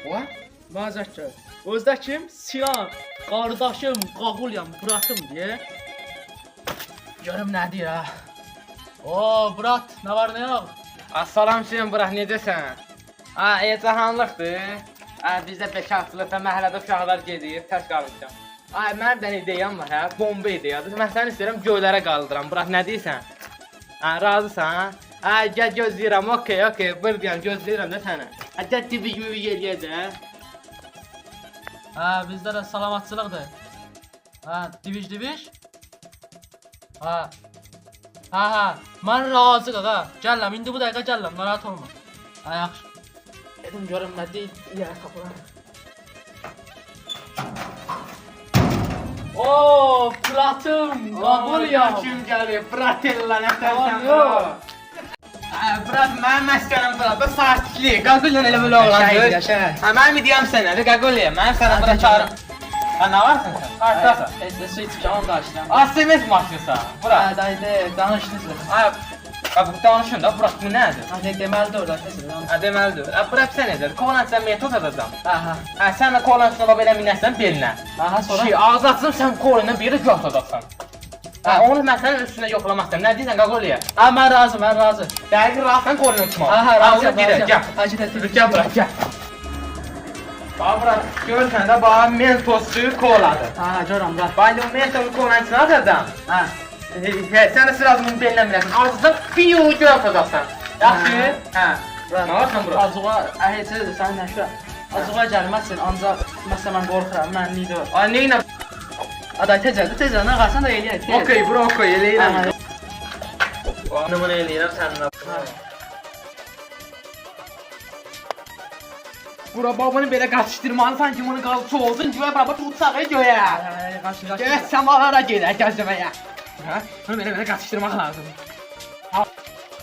O? Müəzzəkir. Özdə kim? Sinan, qardaşım, qağulyam, Buratim deyə. Görüm nə deyir ha. Oo, Burat, nə var nə yox? Assalam Hüseyin Burak, necəsən? Ecahanlıqdır. Bizdə bekarçılıqda məhəllədə uşaqlar gedir, tək qalmışam. Mənim də ideyam var hə, bomba ideyadır. Mən səni istəyirəm göylərə qaldıram. Burak, nə deyirsən? Razısan? Gəl gözləyirəm, okey, buyur gözləyirəm də səni. Gəl dibi-gibi eləyəcək. Bizdə də salamatçılıqdır. Diviş. Mən razıyıq ağa. Gələm, indi bu dəqiqə gələm, narahat olma. Yaxşı. Gedim görüm nə deyil, yerə tapıram. Oo, Buratim, qağulyam. Kim gəlir? Bratella, nə tərsən Burak? Burak, mənim məskənəm Burak, bu sakitlik. Qaqulyan elə belə oğlandır. Yaşa. Mənim ideyam sənədir, Qaqulyan. Mən sənə bura çağırım. Nə varsan sən? Qarşıdasan. Ezdə su içib onu daşıram. SMS maşınsa, Burak. Daydı, danışdınız. Bu danışın da, Burak, bu nədir? Deməlidir orada, kesin. Deməlidir. Burak, sən necədir? Kolançdan metod atacam. Aha. Sən də kolançdan belə minəsən belinə. Aha, sonra? Ağzı açsın, sən kolandan biri göt atacaqsan. Onu mən sənin üstünə yoxlamaq istəyirəm. Nə deyirsən, Qaqolya? Mən razı. Dəqiq razısan kolandan çıxmaq. Razı. Gəl. Gəl, Burak, gəl. Burak, görürsən də, bax, mentos suyu koladır. Görürəm, bura. Bax, mentos kolançdan atacam. Sən də sırasının belinə minəsən. Ağzından bir yolu göt atacaqsan. Yaxşı? Nə varsan, Burak? Azuğa, heç sən nəşvə. Azuğa gəlməzsin, ancaq məsələn mən qorxuram, mən nidə var. Neynə? Aday tezə, nə qalsan da eləyək. Okey, bura okey, eləyirəm. Bunu eləyirəm səninlə. Bura babını belə qaçışdırmalısan ki, bunu qalıb soğusun ki, bura tutsağı göyə. Gəl səmalara gedək gəzməyə. Bunu belə qaçışdırmaq lazım.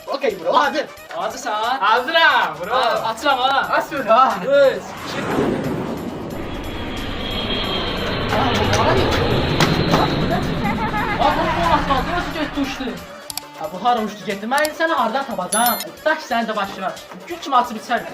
Okey, bura, hazır. Hazırsan? Hazıram, bura. Açıram ha. Aç bura. Öz. Nasıl getdi uçdu? Bu hara uçdu getdi? Mən səni hardan tapacam? Daş səni də başına. Gül kimi açıb içərdi.